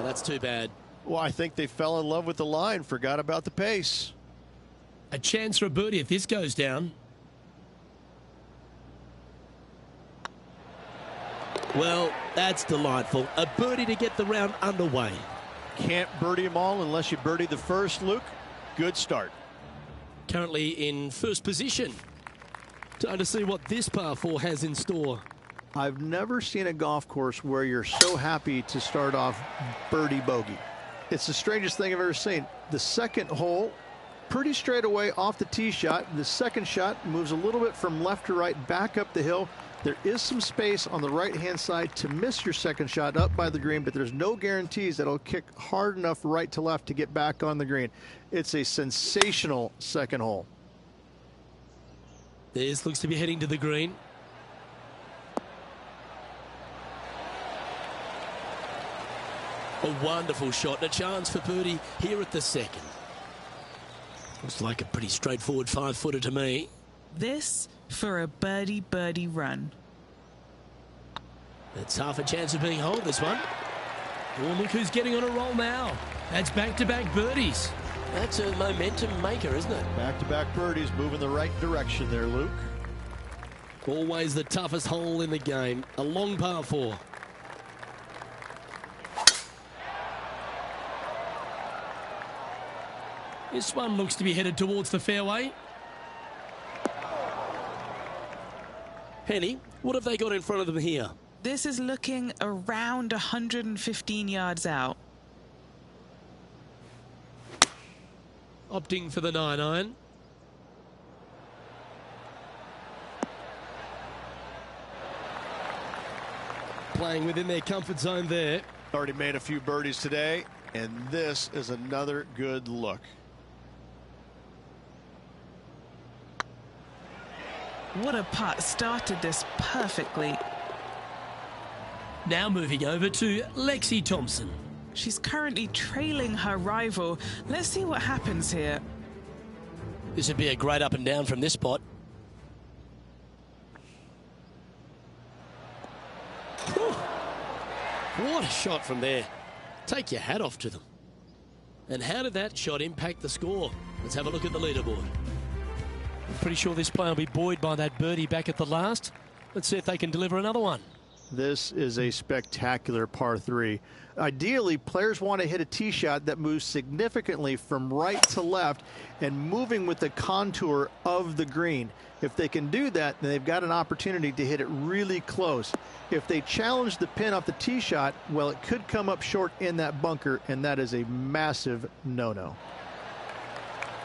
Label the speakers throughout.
Speaker 1: that's too bad.
Speaker 2: Well, I think they fell in love with the line, forgot about the pace.
Speaker 1: A chance for a birdie if this goes down. Well, that's delightful. A birdie to get the round underway.
Speaker 2: Can't birdie them all unless you birdie the first, Luke. Good start.
Speaker 1: Currently in first position. Time to see what this par 4 has in store.
Speaker 2: I've never seen a golf course where you're so happy to start off birdie bogey. It's the strangest thing I've ever seen. The second hole, pretty straight away off the tee shot. The second shot moves a little bit from left to right, back up the hill. There is some space on the right-hand side to miss your second shot up by the green, but there's no guarantees that it'll kick hard enough right to left to get back on the green. It's a sensational second hole.
Speaker 1: This looks to be heading to the green. A wonderful shot and a chance for birdie here at the second. Looks like a pretty straightforward 5-footer to me.
Speaker 3: This for a birdie run.
Speaker 1: It's half a chance of being home, this one. Oh, look who's getting on a roll now. That's back-to-back birdies. That's a momentum maker, isn't it?
Speaker 2: Back-to-back birdies, moving the right direction there, Luke.
Speaker 1: Always the toughest hole in the game. A long par 4. This one looks to be headed towards the fairway. Penny, what have they got in front of them here?
Speaker 3: This is looking around 115 yards out.
Speaker 1: Opting for the 9-iron. Playing within their comfort zone there.
Speaker 2: Already made a few birdies today, and this is another good look.
Speaker 3: What a putt. Started this perfectly.
Speaker 1: Now moving over to Lexi Thompson.
Speaker 3: She's currently trailing her rival. Let's see what happens here.
Speaker 1: This would be a great up and down from this spot. Whew. What a shot from there. Take your hat off to them. And how did that shot impact the score? Let's have a look at the leaderboard. I'm pretty sure this player will be buoyed by that birdie back at the last. Let's see if they can deliver another one.
Speaker 2: This is a spectacular par 3. Ideally, players want to hit a tee shot that moves significantly from right to left and moving with the contour of the green. If they can do that, then they've got an opportunity to hit it really close. If they challenge the pin off the tee shot, well, it could come up short in that bunker, and that is a massive no-no.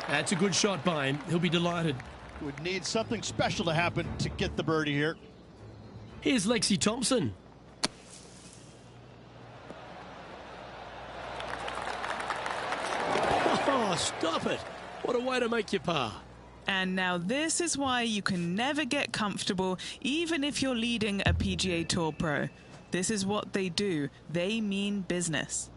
Speaker 1: That's a good shot by him. He'll be delighted.
Speaker 2: Would need something special to happen to get the birdie here.
Speaker 1: Here's Lexi Thompson. Oh, stop it. What a way to make your par.
Speaker 3: And now this is why you can never get comfortable, even if you're leading a PGA Tour pro. This is what they do. They mean business.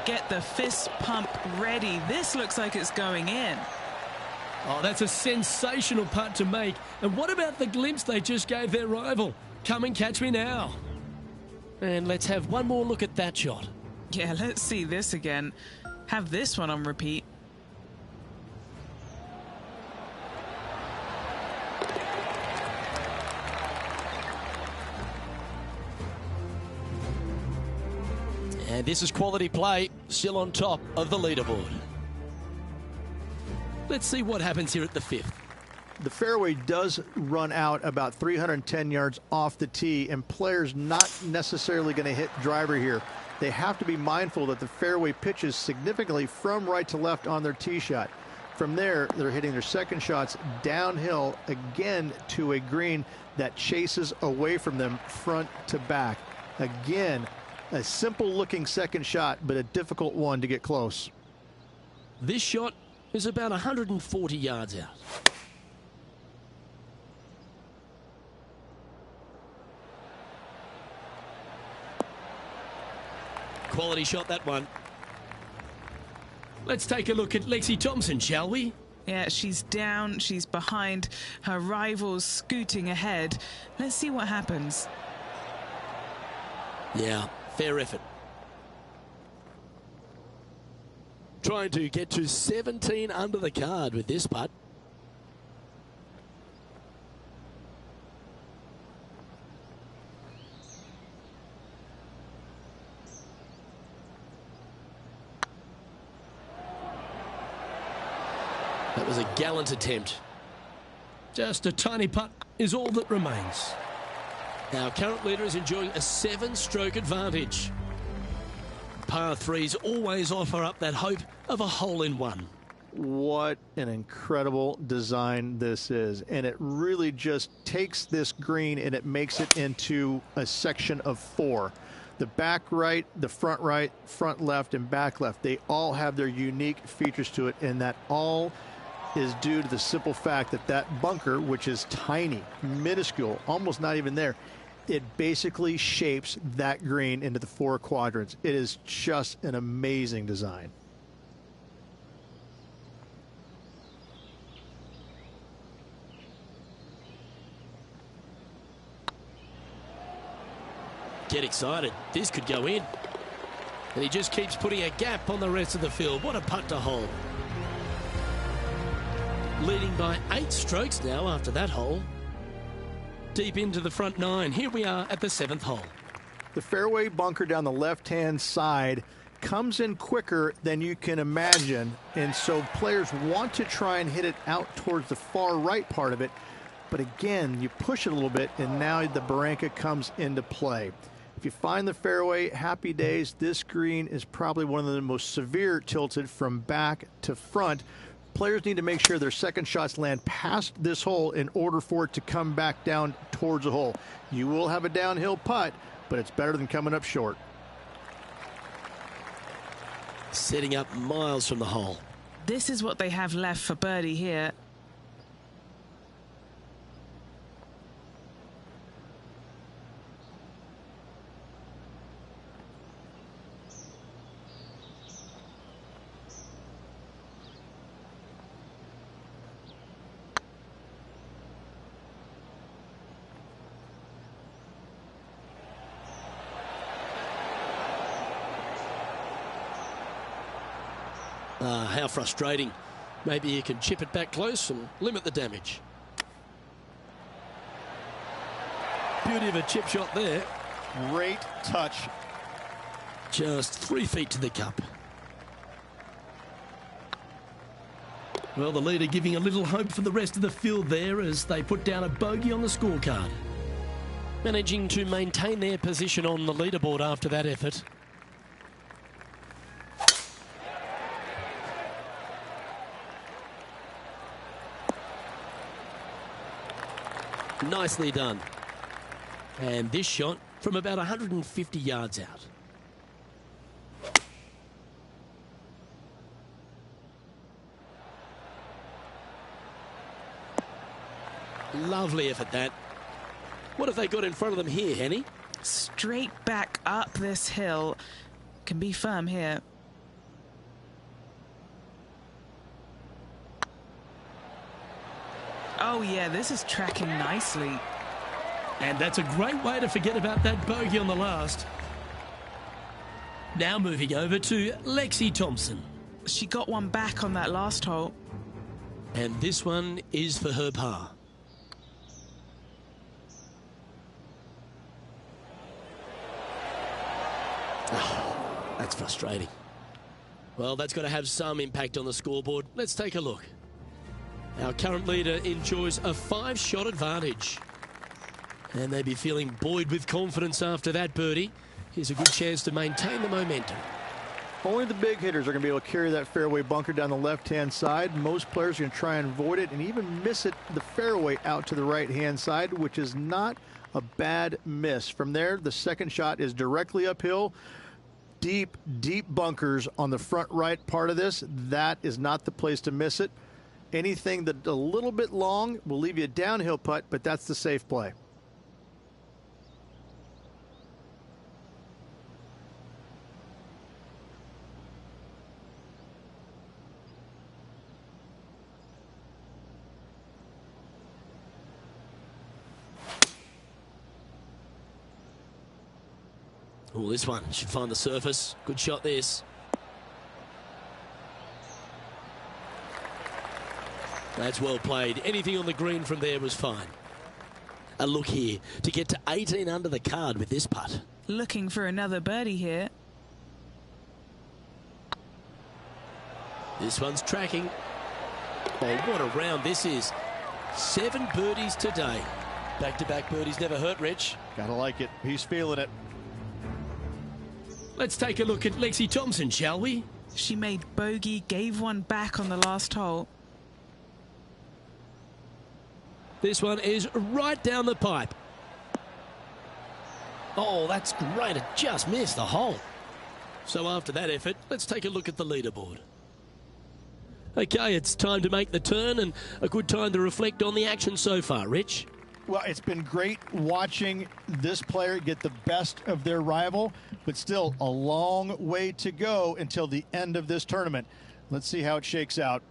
Speaker 3: Get the fist pump ready. This looks like it's going in.
Speaker 1: Oh, that's a sensational putt to make. And what about the glimpse they just gave their rival? Come and catch me now. And let's have one more look at that shot.
Speaker 3: Yeah, let's see this again. Have this one on repeat.
Speaker 1: And this is quality play, still on top of the leaderboard. Let's see what happens here at the 5th.
Speaker 2: The fairway does run out about 310 yards off the tee, and players not necessarily going to hit driver here. They have to be mindful that the fairway pitches significantly from right to left on their tee shot. From there, they're hitting their second shots downhill again to a green that chases away from them front to back. Again, a simple looking second shot, but a difficult one to get close.
Speaker 1: This shot is about 140 yards out. quality shot, that one. Let's take a look at Lexi Thompson, shall we?
Speaker 3: Yeah, she's down, she's behind, her rivals scooting ahead. Let's see what happens.
Speaker 1: Yeah, fair effort. Trying to get to 17 under the card with this putt. That was a gallant attempt. Just a tiny putt is all that remains. Our current leader is enjoying a 7-stroke advantage. Par 3s always offer up that hope of a hole-in-one.
Speaker 2: What an incredible design this is. And it really just takes this green and it makes it into a section of 4. The back right, front left, and back left, they all have their unique features to it, and that all is due to the simple fact that that bunker, which is tiny, minuscule, almost not even there, it basically shapes that green into the 4 quadrants. It is just an amazing design.
Speaker 1: Get excited. This could go in. And he just keeps putting a gap on the rest of the field. What a putt to hole. Leading by 8 strokes now after that hole. Deep into the front 9. Here we are at the 7th hole.
Speaker 2: The fairway bunker down the left-hand side comes in quicker than you can imagine, and so players want to try and hit it out towards the far right part of it, but again, you push it a little bit, and now the Barranca comes into play. If you find the fairway, happy days. This green is probably one of the most severe tilted from back to front. Players need to make sure their second shots land past this hole in order for it to come back down towards the hole. You will have a downhill putt, but it's better than coming up short.
Speaker 1: Setting up miles from the hole.
Speaker 3: This is what they have left for birdie here.
Speaker 1: How frustrating. Maybe you can chip it back close and limit the damage. Beauty of a chip shot there.
Speaker 2: Great touch.
Speaker 1: Just 3 feet to the cup. Well, the leader giving a little hope for the rest of the field there as they put down a bogey on the scorecard. Managing to maintain their position on the leaderboard after that effort. Nicely done. And this shot from about 150 yards out. Lovely effort, that. What have they got in front of them here, Henny?
Speaker 3: Straight back up this hill. Can be firm here. Oh yeah, this is tracking nicely.
Speaker 1: And that's a great way to forget about that bogey on the last. Now moving over to Lexi Thompson.
Speaker 3: She got one back on that last hole.
Speaker 1: And this one is for her par. Oh, that's frustrating. Well, that's got to have some impact on the scoreboard. Let's take a look. Our current leader enjoys a 5-shot advantage. And they'd be feeling buoyed with confidence after that birdie. Here's a good chance to maintain the momentum.
Speaker 2: Only the big hitters are going to be able to carry that fairway bunker down the left-hand side. Most players are going to try and avoid it and even miss it the fairway out to the right-hand side, which is not a bad miss. From there, the second shot is directly uphill. Deep, deep bunkers on the front right part of this. That is not the place to miss it. Anything that's a little bit long will leave you a downhill putt, but that's the safe play.
Speaker 1: Oh, this one should find the surface. Good shot, this. That's well played. Anything on the green from there was fine. A look here to get to 18 under the card with this putt.
Speaker 3: Looking for another birdie here.
Speaker 1: This one's tracking. Oh, what a round this is. 7 birdies today. Back-to-back birdies never hurt, Rich.
Speaker 2: Gotta like it. He's feeling it.
Speaker 1: Let's take a look at Lexi Thompson, shall we?
Speaker 3: She made bogey, gave one back on the last hole.
Speaker 1: This one is right down the pipe. Oh, that's great. It just missed the hole. So after that effort, let's take a look at the leaderboard. Okay, it's time to make the turn and a good time to reflect on the action so far, Rich.
Speaker 2: Well, it's been great watching this player get the best of their rival, but still a long way to go until the end of this tournament. Let's see how it shakes out.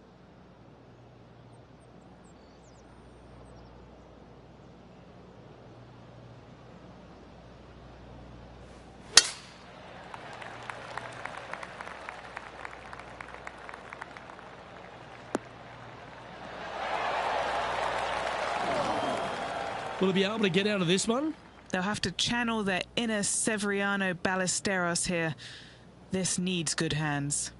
Speaker 1: Will he be able to get out of this one?
Speaker 3: They'll have to channel their inner Severiano Ballesteros here. This needs good hands.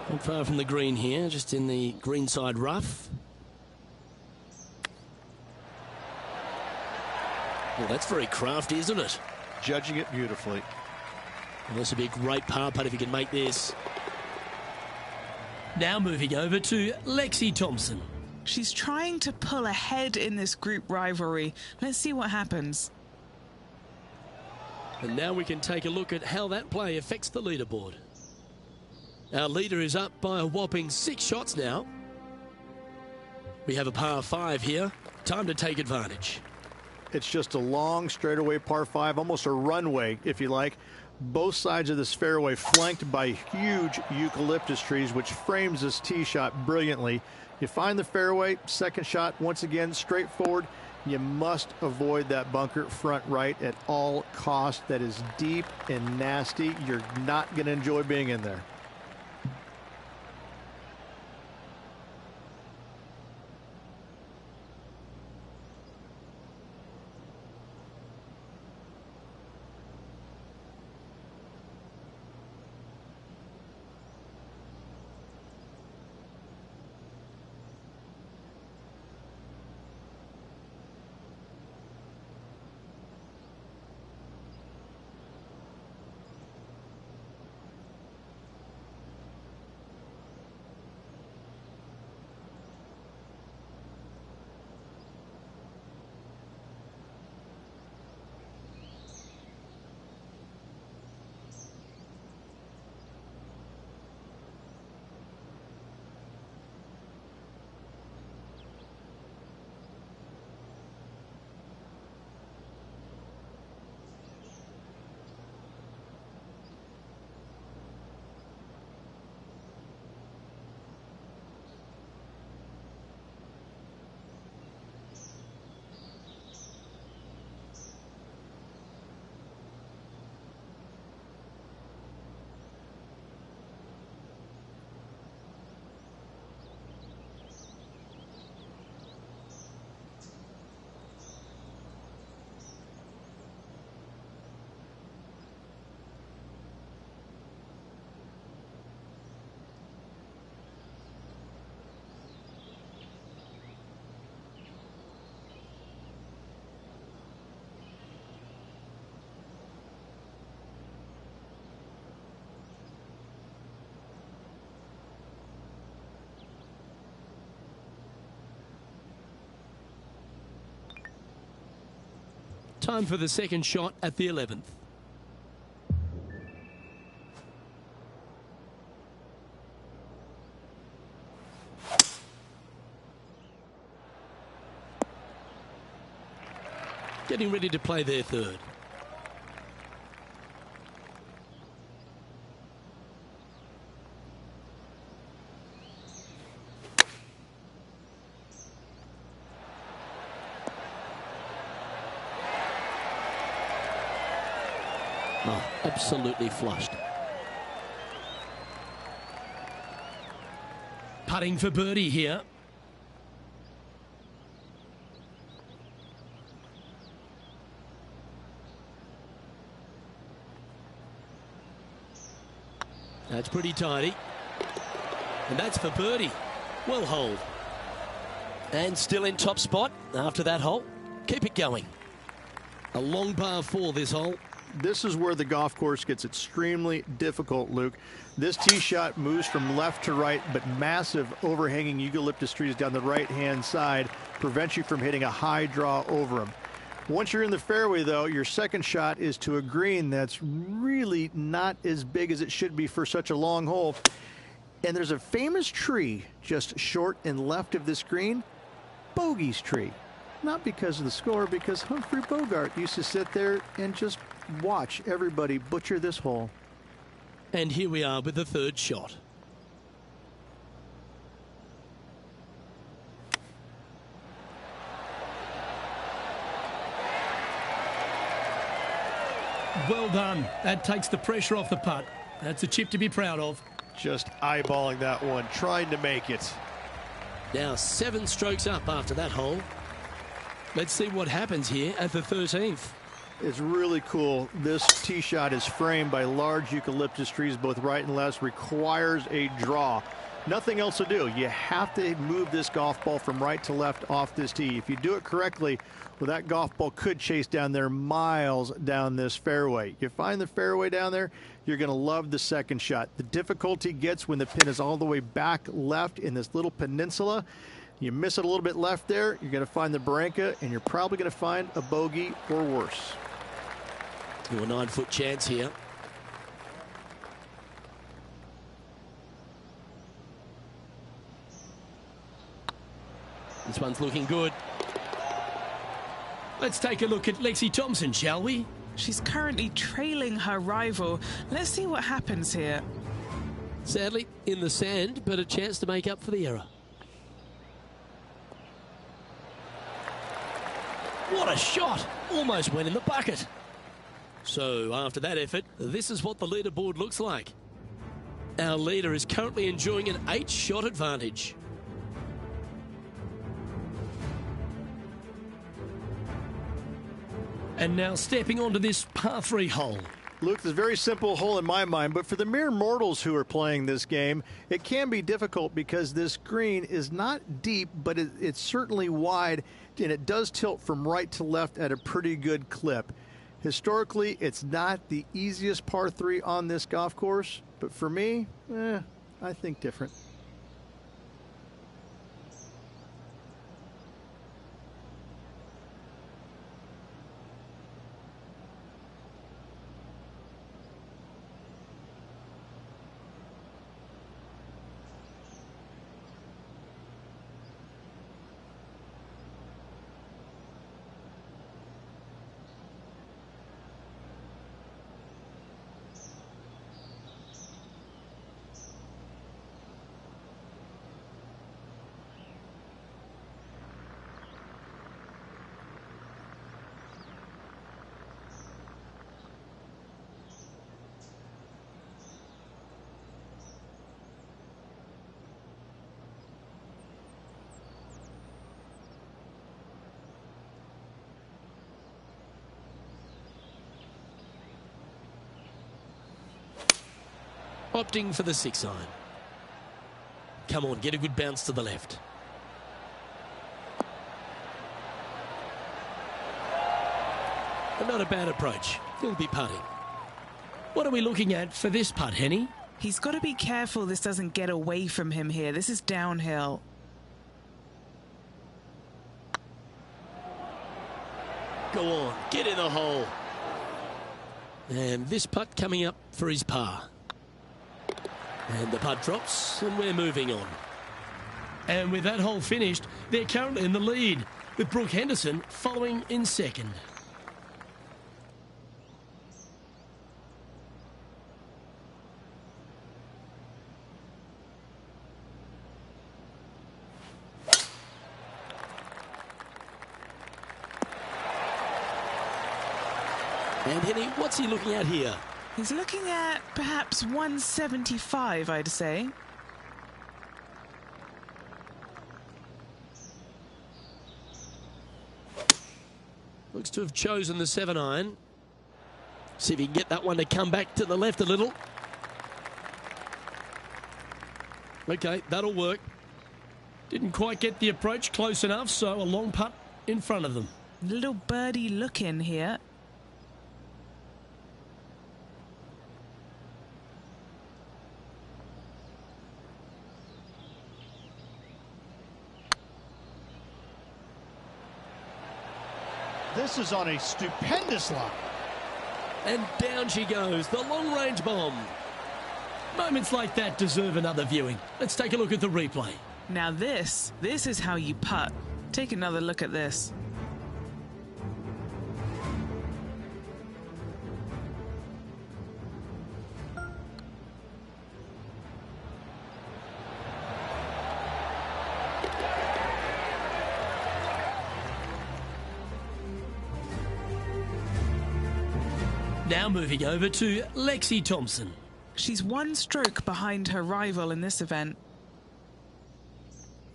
Speaker 1: Not far from the green here, just in the greenside rough. Well, that's very crafty, isn't it?
Speaker 2: Judging it beautifully.
Speaker 1: Well, this would be a great par putt if he can make this. Now moving over to Lexi Thompson.
Speaker 3: She's trying to pull ahead in this group rivalry. Let's see what happens.
Speaker 1: And now we can take a look at how that play affects the leaderboard. Our leader is up by a whopping 6 shots now. We have a par 5 here. Time to take advantage.
Speaker 2: It's just a long straightaway par 5, almost a runway, if you like. Both sides of this fairway flanked by huge eucalyptus trees, which frames this tee shot brilliantly. You find the fairway, second shot, once again, straightforward. You must avoid that bunker front right at all costs. That is deep and nasty. You're not going to enjoy being in there.
Speaker 1: Time for the second shot at the 11th. Getting ready to play their third. absolutely flushed. Putting for birdie here. That's pretty tidy. And that's for birdie. Well holed. And still in top spot after that hole. Keep it going. A long par 4 this hole.
Speaker 2: This is where the golf course gets extremely difficult, Luke. This tee shot moves from left to right, but massive overhanging eucalyptus trees down the right-hand side prevents you from hitting a high draw over them. Once you're in the fairway, though, your second shot is to a green that's really not as big as it should be for such a long hole. And there's a famous tree just short and left of this green, Bogey's tree. Not because of the score, because Humphrey Bogart used to sit there and just watch everybody butcher this hole.
Speaker 1: And here we are with the third shot. Well done. That takes the pressure off the putt. That's a chip to be proud of.
Speaker 2: Just eyeballing that one, trying to make it.
Speaker 1: Now 7 strokes up after that hole. Let's see what happens here at the 13th.
Speaker 2: It's really cool. This tee shot is framed by large eucalyptus trees, both right and left, requires a draw. Nothing else to do. You have to move this golf ball from right to left off this tee. If you do it correctly, well, that golf ball could chase down there miles down this fairway. You find the fairway down there, you're going to love the second shot. The difficulty gets when the pin is all the way back left in this little peninsula. You miss it a little bit left there, you're going to find the barranca, and you're probably going to find a bogey or worse.
Speaker 1: A 9-foot chance here. This one's looking good. Let's take a look at Lexi Thompson, shall we?
Speaker 3: She's currently trailing her rival. Let's see what happens here.
Speaker 1: Sadly, in the sand, but a chance to make up for the error. What a shot! Almost went in the bucket. So, after that effort, this is what the leaderboard looks like. Our leader is currently enjoying an 8-shot advantage. And now stepping onto this par 3 hole.
Speaker 2: Luke, it's a very simple hole in my mind, but for the mere mortals who are playing this game, it can be difficult because this green is not deep, but it's certainly wide, and it does tilt from right to left at a pretty good clip. Historically, it's not the easiest par 3 on this golf course, but for me, I think different.
Speaker 1: Opting for the 6-iron. Come on, get a good bounce to the left. And not a bad approach. He'll be putting. What are we looking at for this putt, Henny?
Speaker 3: He's got to be careful this doesn't get away from him here. This is downhill.
Speaker 1: Go on, get in the hole. And this putt coming up for his par. And the putt drops, and we're moving on. And with that hole finished, they're currently in the lead, with Brooke Henderson following in second. And Henny, what's he looking at here?
Speaker 3: He's looking at perhaps 175, I'd say.
Speaker 1: Looks to have chosen the 7-iron. See if he can get that one to come back to the left a little. Okay, that'll work. Didn't quite get the approach close enough, so a long putt in front of them.
Speaker 3: Little birdie look in here.
Speaker 2: This is on a stupendous line.
Speaker 1: And down she goes, the long-range bomb. Moments like that deserve another viewing. Let's take a look at the replay.
Speaker 3: Now this is how you putt. Take another look at this.
Speaker 1: Now moving over to Lexi Thompson.
Speaker 3: She's one stroke behind her rival in this event.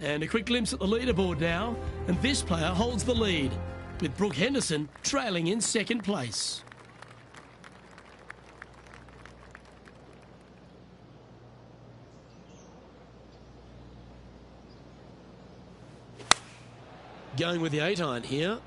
Speaker 1: And a quick glimpse at the leaderboard now, and this player holds the lead, with Brooke Henderson trailing in second place. Going with the 8-iron here.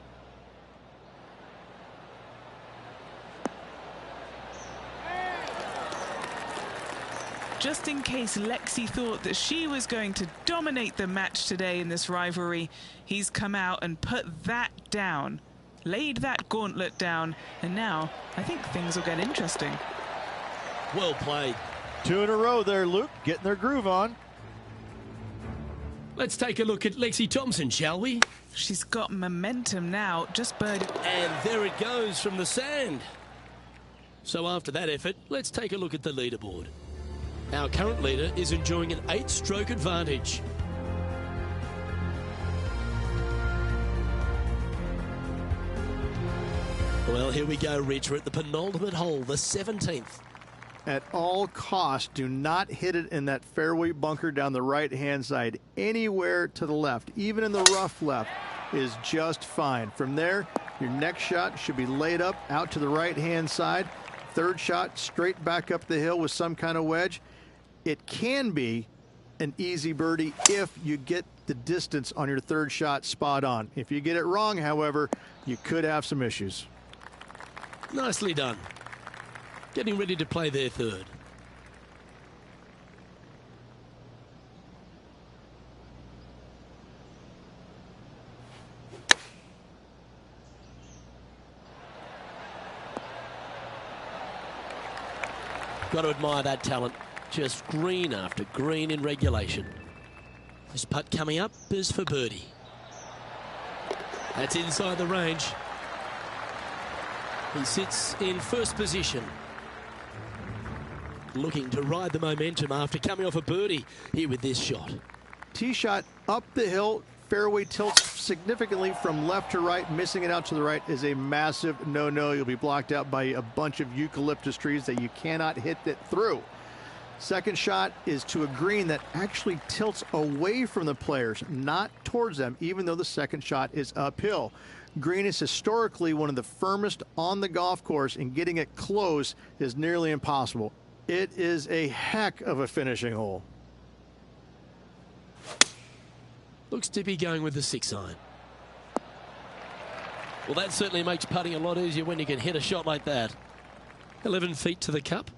Speaker 3: Just in case Lexi thought that she was going to dominate the match today in this rivalry, he's come out and put that down, laid that gauntlet down, and now I think things will get interesting.
Speaker 1: Well played.
Speaker 2: 2 in a row there, Luke, getting their groove on.
Speaker 1: Let's take a look at Lexi Thompson, shall we?
Speaker 3: She's got momentum now, just birdie.
Speaker 1: And there it goes from the sand. So after that effort, let's take a look at the leaderboard. Our current leader is enjoying an 8-stroke advantage. Well, here we go, Rich. We're at the penultimate hole, the 17th.
Speaker 2: At all costs, do not hit it in that fairway bunker down the right-hand side. Anywhere to the left, even in the rough left, is just fine. From there, your next shot should be laid up out to the right-hand side. Third shot, straight back up the hill with some kind of wedge. It can be an easy birdie if you get the distance on your third shot spot on. If you get it wrong, however, you could have some issues.
Speaker 1: Nicely done. Getting ready to play their third. Got to admire that talent. Just green after green in regulation. This putt coming up is for birdie. That's inside the range. He sits in first position, looking to ride the momentum after coming off a birdie here with this shot.
Speaker 2: Tee shot up the hill, fairway tilts significantly from left to right. Missing it out to the right is a massive no-no. You'll be blocked out by a bunch of eucalyptus trees that you cannot hit it through. Second shot is to a green that actually tilts away from the players, not towards them, even though the second shot is uphill. Green is historically one of the firmest on the golf course, and getting it close is nearly impossible. It is a heck of a finishing hole.
Speaker 1: Looks to be going with the 6-iron. Well, that certainly makes putting a lot easier when you can hit a shot like that. 11 feet to the cup.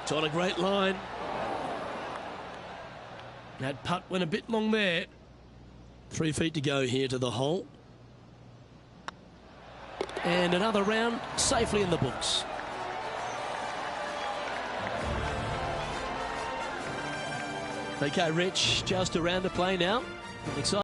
Speaker 1: It's on a great line. That putt went a bit long there. 3 feet to go here to the hole. And another round safely in the books. Okay, Rich, just a round to play now. Exciting.